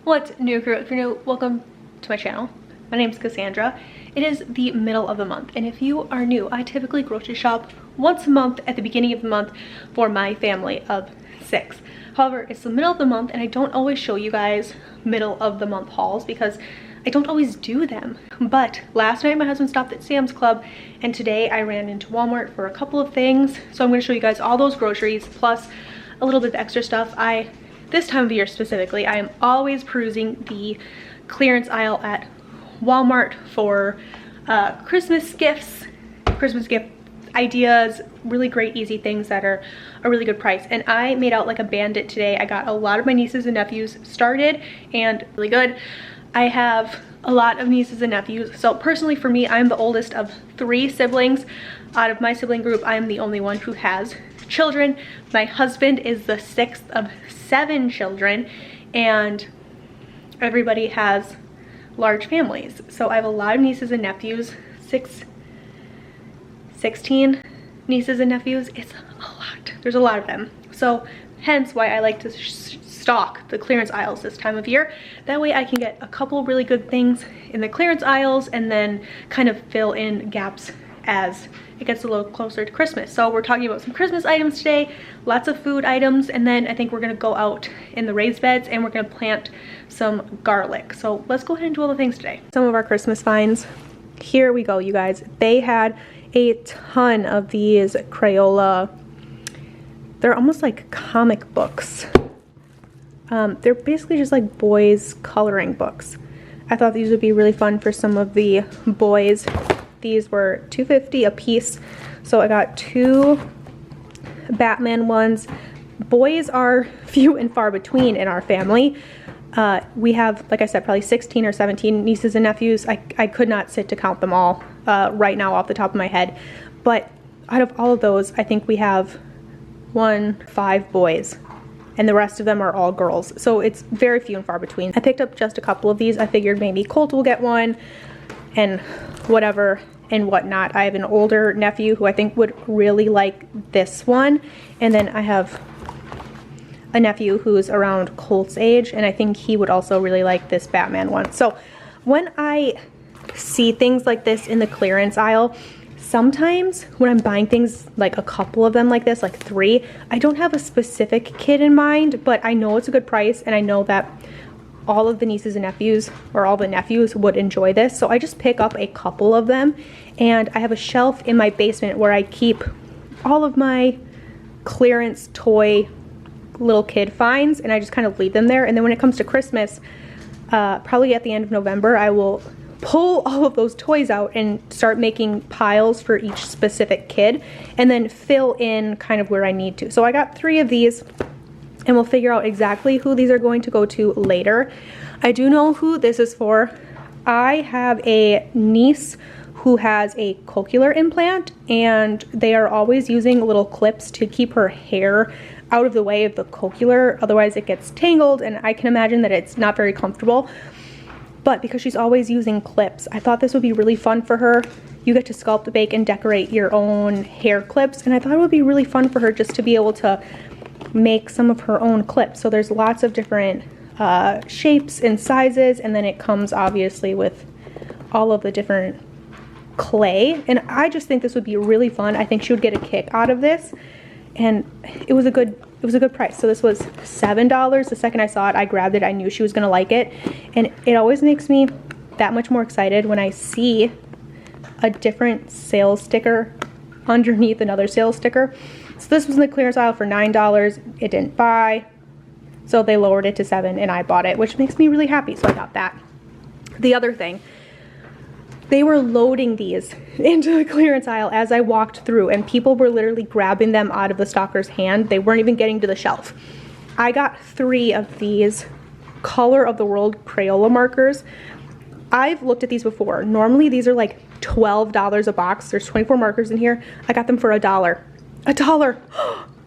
What's new, crew? If you're new, welcome to my channel. My name's Cassandra. It is the middle of the month, and if you are new, I typically grocery shop once a month at the beginning of the month for my family of 6. However, it's the middle of the month and I don't always show you guys middle of the month hauls because I don't always do them. But last night my husband stopped at Sam's Club and today I ran into Walmart for a couple of things. So I'm going to show you guys all those groceries plus a little bit of extra stuff. This time of year specifically, I am always perusing the clearance aisle at Walmart for Christmas gifts, Christmas gift ideas, really great easy things that are a really good price. And I made out like a bandit today. I got a lot of my nieces and nephews started and really good. I have a lot of nieces and nephews. So personally for me, I'm the oldest of 3 siblings. Out of my sibling group, I'm the only one who has children. My husband is the 6th of 7 children and everybody has large families. So I have a lot of nieces and nephews, 16 nieces and nephews. It's a lot. There's a lot of them. So hence why I like to stock the clearance aisles this time of year. That way I can get a couple really good things in the clearance aisles and then kind of fill in gaps as it gets a little closer to Christmas. So we're talking about some Christmas items today, lots of food items, and then I think we're gonna go out in the raised beds and we're gonna plant some garlic. So let's go ahead and do all the things today. Some of our Christmas finds. Here we go, you guys. They had a ton of these Crayola. They're almost like comic books. They're basically just like boys coloring books. I thought these would be really fun for some of the boys. These were $2.50 a piece, so I got 2 Batman ones. Boys are few and far between in our family. We have, like I said, probably 16 or 17 nieces and nephews. I could not sit to count them all right now off the top of my head, but out of all of those, I think we have 5 boys and the rest of them are all girls, so it's very few and far between. I picked up just a couple of these. I figured maybe Colt will get one and whatever and whatnot. I have an older nephew who I think would really like this one, and then I have a nephew who's around Colt's age and I think he would also really like this Batman one. So when I see things like this in the clearance aisle, sometimes when I'm buying things like a couple of them like this, like 3, I don't have a specific kid in mind, but I know it's a good price and I know that all of the nieces and nephews, or all the nephews, would enjoy this. So I just pick up a couple of them, and I have a shelf in my basement where I keep all of my clearance toy little kid finds, and I just kind of leave them there. And then when it comes to Christmas, probably at the end of November, I will pull all of those toys out and start making piles for each specific kid and then fill in kind of where I need to. So I got 3 of these, and we'll figure out exactly who these are going to go to later. I do know who this is for. I have a niece who has a cochlear implant, and they are always using little clips to keep her hair out of the way of the cochlear, otherwise it gets tangled, and I can imagine that it's not very comfortable. But because she's always using clips, I thought this would be really fun for her. You get to sculpt, bake, and decorate your own hair clips, and I thought it would be really fun for her just to be able to make some of her own clips. So there's lots of different shapes and sizes, and then it comes obviously with all of the different clay, and I just think this would be really fun. I think she would get a kick out of this, and it was a good price. So this was $7. The second I saw it, I grabbed it. I knew she was gonna like it, and it always makes me that much more excited when I see a different sales sticker underneath another sales sticker. So this was in the clearance aisle for $9. It didn't buy, so they lowered it to $7 and I bought it, which makes me really happy, so I got that. The other thing, they were loading these into the clearance aisle as I walked through, and people were literally grabbing them out of the stalker's hand. They weren't even getting to the shelf. I got 3 of these Color of the World Crayola markers. I've looked at these before. Normally these are like $12 a box. There's 24 markers in here. I got them for $1. $1.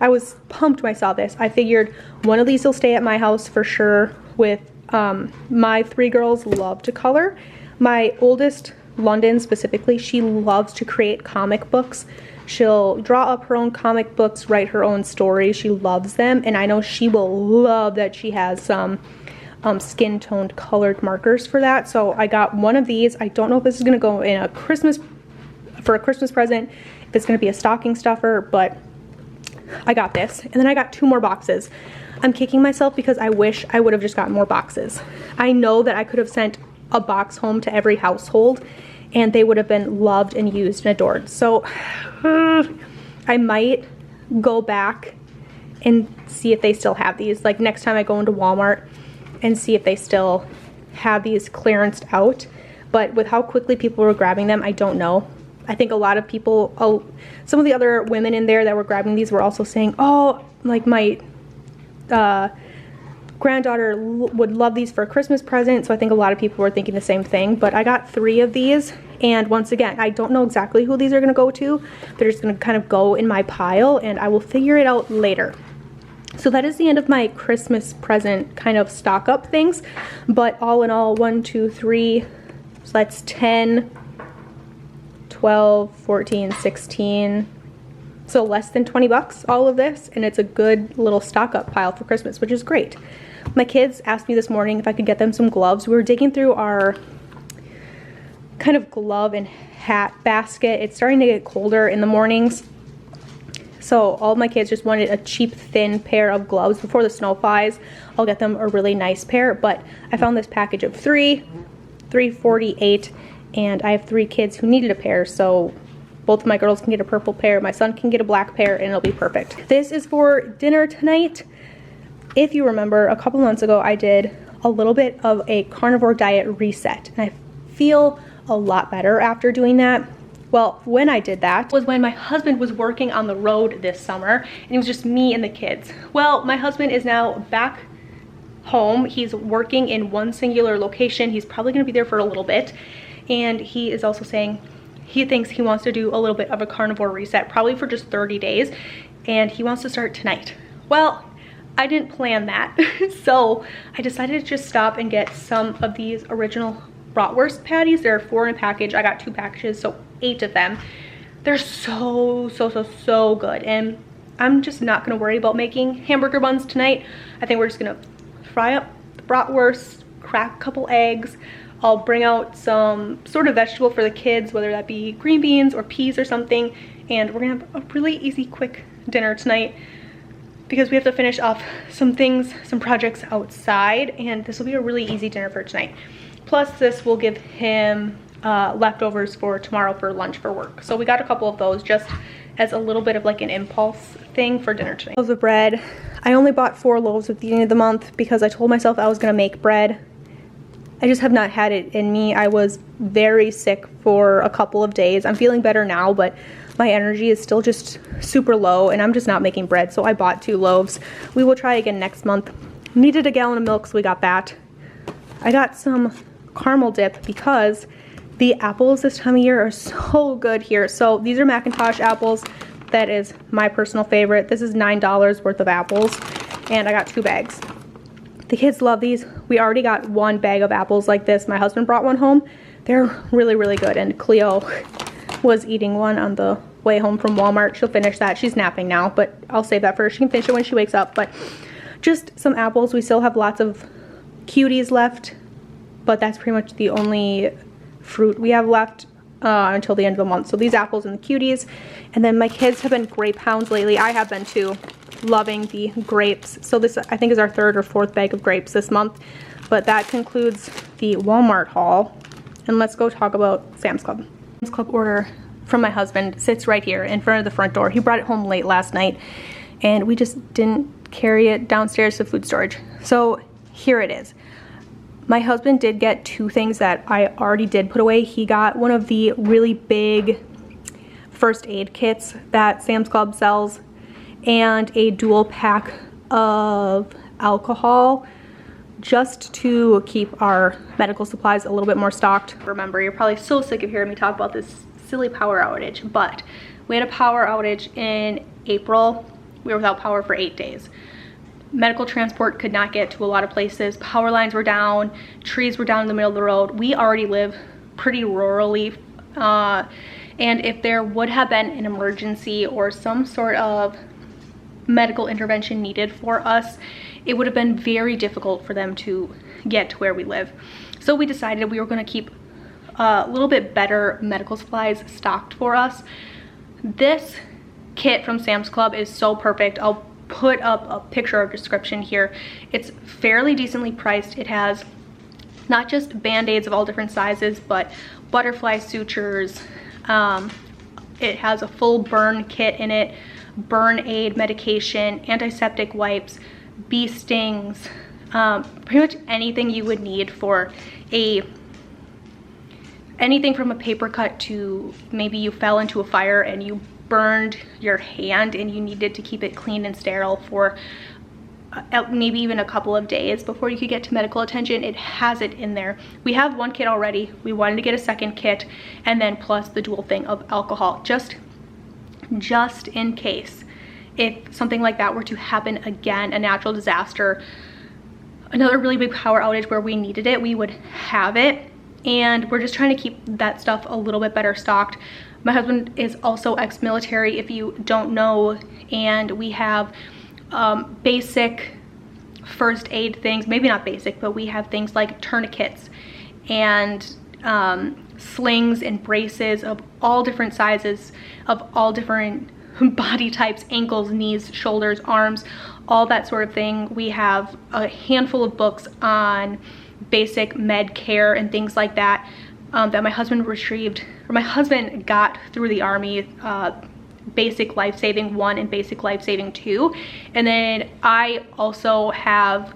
I was pumped when I saw this. I figured one of these will stay at my house for sure with my 3 girls love to color. My oldest, London specifically, she loves to create comic books. She'll draw up her own comic books, write her own stories. She loves them, and I know she will love that she has some skin toned colored markers for that. So I got one of these. I don't know if this is gonna go in a Christmas present, if it's gonna be a stocking stuffer, but I got this. And then I got 2 more boxes. I'm kicking myself because I wish I would have just gotten more boxes. I know that I could have sent a box home to every household and they would have been loved and used and adored. So I might go back and see if they still have these. Like next time I go into Walmart and see if they still have these clearanced out. But with how quickly people were grabbing them, I don't know. I think a lot of people, some of the other women in there that were grabbing these were also saying, oh, like my granddaughter would love these for a Christmas present. So I think a lot of people were thinking the same thing. But I got 3 of these, and once again, I don't know exactly who these are going to go to. They're just going to kind of go in my pile, and I will figure it out later. So that is the end of my Christmas present kind of stock up things. But all in all, 1, 2, 3, so that's 10, 12, 14, 16. So less than 20 bucks, all of this, and it's a good little stock up pile for Christmas, which is great. My kids asked me this morning if I could get them some gloves. We were digging through our kind of glove and hat basket. It's starting to get colder in the mornings. So all of my kids just wanted a cheap, thin pair of gloves before the snow flies. I'll get them a really nice pair, but I found this package of 3, $3.48, and I have 3 kids who needed a pair, so both of my girls can get a purple pair, my son can get a black pair, and it'll be perfect. This is for dinner tonight. If you remember, a couple months ago, I did a little bit of a carnivore diet reset, and I feel a lot better after doing that. Well, when I did that was when my husband was working on the road this summer, and it was just me and the kids. Well, my husband is now back home. He's working in one singular location. He's probably gonna be there for a little bit, and he is also saying he thinks he wants to do a little bit of a carnivore reset, probably for just 30 days, and he wants to start tonight. Well, I didn't plan that, so I decided to just stop and get some of these original bratwurst patties. There are 4 in a package. I got 2 packages, so 8 of them. They're so good, and I'm just not gonna worry about making hamburger buns tonight. I think we're just gonna fry up the bratwurst, crack a couple eggs. I'll bring out some sort of vegetable for the kids, whether that be green beans or peas or something, and we're gonna have a really easy, quick dinner tonight because we have to finish off some things, some projects outside, and this will be a really easy dinner for tonight. Plus, this will give him leftovers for tomorrow for lunch for work. So we got a couple of those just as a little bit of like an impulse thing for dinner tonight. Loaves of bread. I only bought 4 loaves at the beginning of the month because I told myself I was gonna make bread. I just have not had it in me. I was very sick for a couple of days. I'm feeling better now, but my energy is still just super low, and I'm just not making bread, so I bought 2 loaves. We will try again next month. Needed a gallon of milk, so we got that. I got some caramel dip because the apples this time of year are so good here. So these are Macintosh apples. That is my personal favorite. This is $9 worth of apples, and I got 2 bags. The kids love these. We already got 1 bag of apples like this. My husband brought one home. They're really good, and Cleo was eating one on the way home from Walmart. She'll finish that. She's napping now, but I'll save that for her. She can finish it when she wakes up. But just some apples. We still have lots of cuties left, but that's pretty much the only fruit we have left until the end of the month. So these apples and the cuties. And then my kids have been grape hounds lately. I have been too. Loving the grapes. So this, I think, is our 3rd or 4th bag of grapes this month. But that concludes the Walmart haul. And let's go talk about Sam's Club. Sam's Club order from my husband sits right here in front of the front door. He brought it home late last night, and we just didn't carry it downstairs to food storage. So here it is. My husband did get 2 things that I already did put away. He got one of the really big first aid kits that Sam's Club sells, and a dual pack of alcohol just to keep our medical supplies a little bit more stocked. Remember, you're probably so sick of hearing me talk about this silly power outage, but we had a power outage in April. We were without power for 8 days. Medical transport could not get to a lot of places. Power lines were down, trees were down in the middle of the road. We already live pretty rurally, and if there would have been an emergency or some sort of medical intervention needed for us, it would have been very difficult for them to get to where we live. So we decided we were going to keep a little bit better medical supplies stocked for us. This kit from Sam's Club is so perfect. I'll put up a picture or description here. It's fairly decently priced. It has not just band-aids of all different sizes, but butterfly sutures. It has a full burn kit in it, burn aid medication, antiseptic wipes, bee stings, pretty much anything you would need for anything from a paper cut to maybe you fell into a fire and you burned your hand and you needed to keep it clean and sterile for maybe even a couple of days before you could get to medical attention. It has it in there. We have one kit already. We wanted to get a second kit, and then plus the dual thing of alcohol, just in case if something like that were to happen again, a natural disaster, another really big power outage where we needed it, we would have it. And we're just trying to keep that stuff a little bit better stocked. My husband is also ex-military, if you don't know, and we have basic first aid things, maybe not basic, but we have things like tourniquets and slings and braces of all different sizes, of all different body types, ankles, knees, shoulders, arms, all that sort of thing. We have a handful of books on basic med care and things like that that my husband retrieved, or my husband got through the Army, Basic Life Saving 1 and Basic Life Saving 2. And then I also have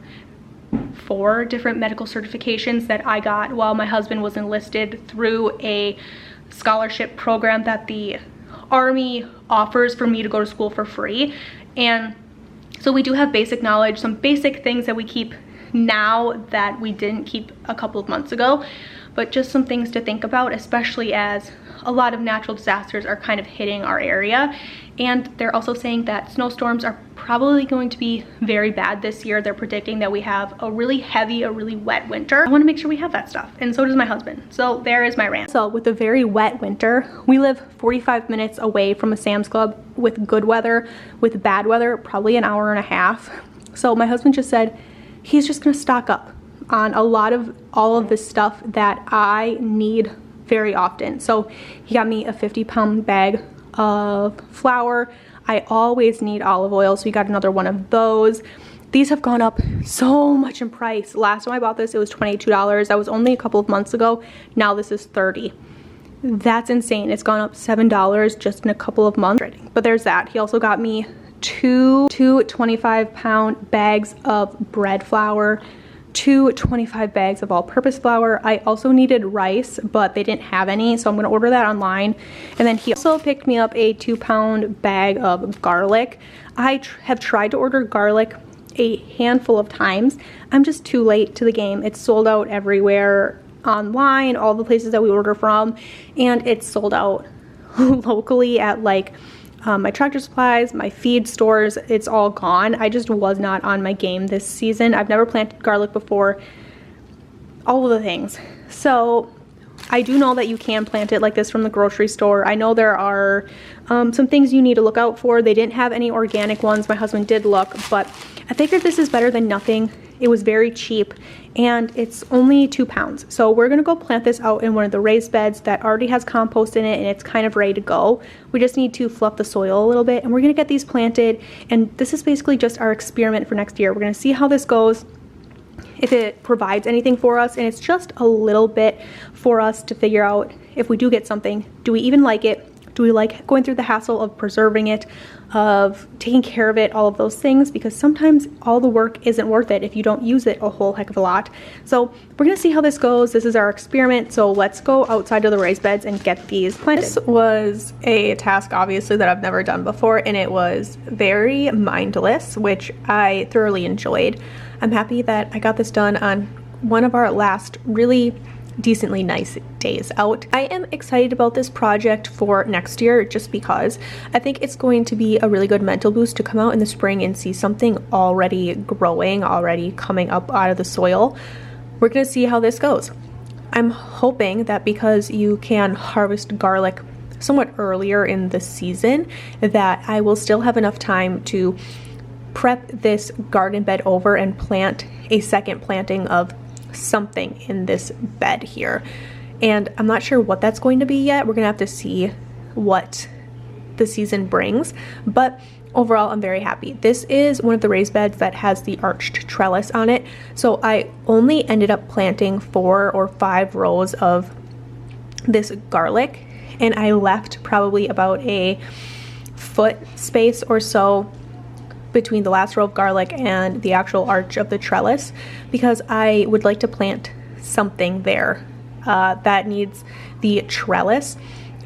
4 different medical certifications that I got while my husband was enlisted through a scholarship program that the Army offers for me to go to school for free. And so we do have basic knowledge, some basic things that we keep now that we didn't keep a couple of months ago, but just some things to think about, especially as a lot of natural disasters are kind of hitting our area. And they're also saying that snowstorms are probably going to be very bad this year. They're predicting that we have a really heavy, a really wet winter. I want to make sure we have that stuff, and so does my husband. So there is my rant. So with a very wet winter, we live 45 minutes away from a Sam's Club with good weather. With bad weather, probably an hour and a half. So my husband just said he's just gonna stock up on all of this stuff that I need very often. So he got me a 50-pound bag of flour. I always need olive oil, so we got another one of those. These have gone up so much in price. Last time I bought this, it was $22. That was only a couple of months ago. Now this is $30. That's insane. It's gone up $7 just in a couple of months. But there's that. He also got me two 25-pound bags of bread flour, 2 25 bags of all-purpose flour. I also needed rice, but they didn't have any, so I'm gonna order that online. And then he also picked me up a 2-pound bag of garlic. I have tried to order garlic a handful of times. I'm just too late to the game. It's sold out everywhere online, all the places that we order from, and it's sold out locally at like my Tractor Supplies, my feed stores. It's all gone. I just was not on my game this season. I've never planted garlic before, all of the things. So I do know that you can plant it like this from the grocery store. I know there are some things you need to look out for. They didn't have any organic ones. My husband did look, but I figured this is better than nothing. It was very cheap, and it's only 2 pounds. So we're gonna go plant this out in one of the raised beds that already has compost in it, and it's kind of ready to go. We just need to fluff the soil a little bit, and we're gonna get these planted. And this is basically just our experiment for next year. We're gonna see how this goes, if it provides anything for us, and it's just a little bit for us to figure out if we do get something, do we even like it? Do we like going through the hassle of preserving it, of taking care of it, all of those things? Because sometimes all the work isn't worth it if you don't use it a whole heck of a lot. So we're gonna see how this goes. This is our experiment, so let's go outside of the raised beds and get these planted. This was a task, obviously, that I've never done before, and it was very mindless, which I thoroughly enjoyed. I'm happy that I got this done on one of our last really decently nice days out. I am excited about this project for next year just because I think it's going to be a really good mental boost to come out in the spring and see something already growing, already coming up out of the soil. We're gonna see how this goes. I'm hoping that because you can harvest garlic somewhat earlier in the season, that I will still have enough time to prep this garden bed over and plant a second planting of something in this bed here. And I'm not sure what that's going to be yet. We're gonna have to see what the season brings, but overall I'm very happy. This is one of the raised beds that has the arched trellis on it, so I only ended up planting 4 or 5 rows of this garlic, and I left probably about a foot space or so between the last row of garlic and the actual arch of the trellis, because I would like to plant something there that needs the trellis.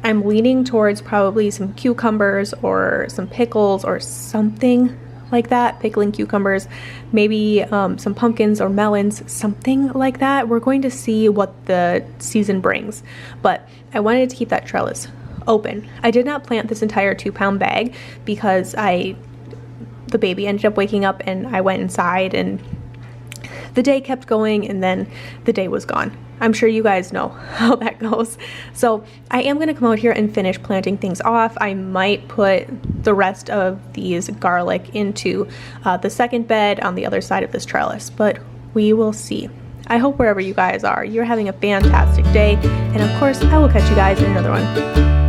I'm leaning towards probably some cucumbers or some pickles or something like that, pickling cucumbers, maybe some pumpkins or melons, something like that. We're going to see what the season brings, but I wanted to keep that trellis open. I did not plant this entire 2-pound bag because the baby ended up waking up and I went inside and the day kept going and then the day was gone. I'm sure you guys know how that goes. So I am gonna come out here and finish planting things off. I might put the rest of these garlic into the second bed on the other side of this trellis, but we will see. I hope wherever you guys are, you're having a fantastic day. And of course, I will catch you guys in another one.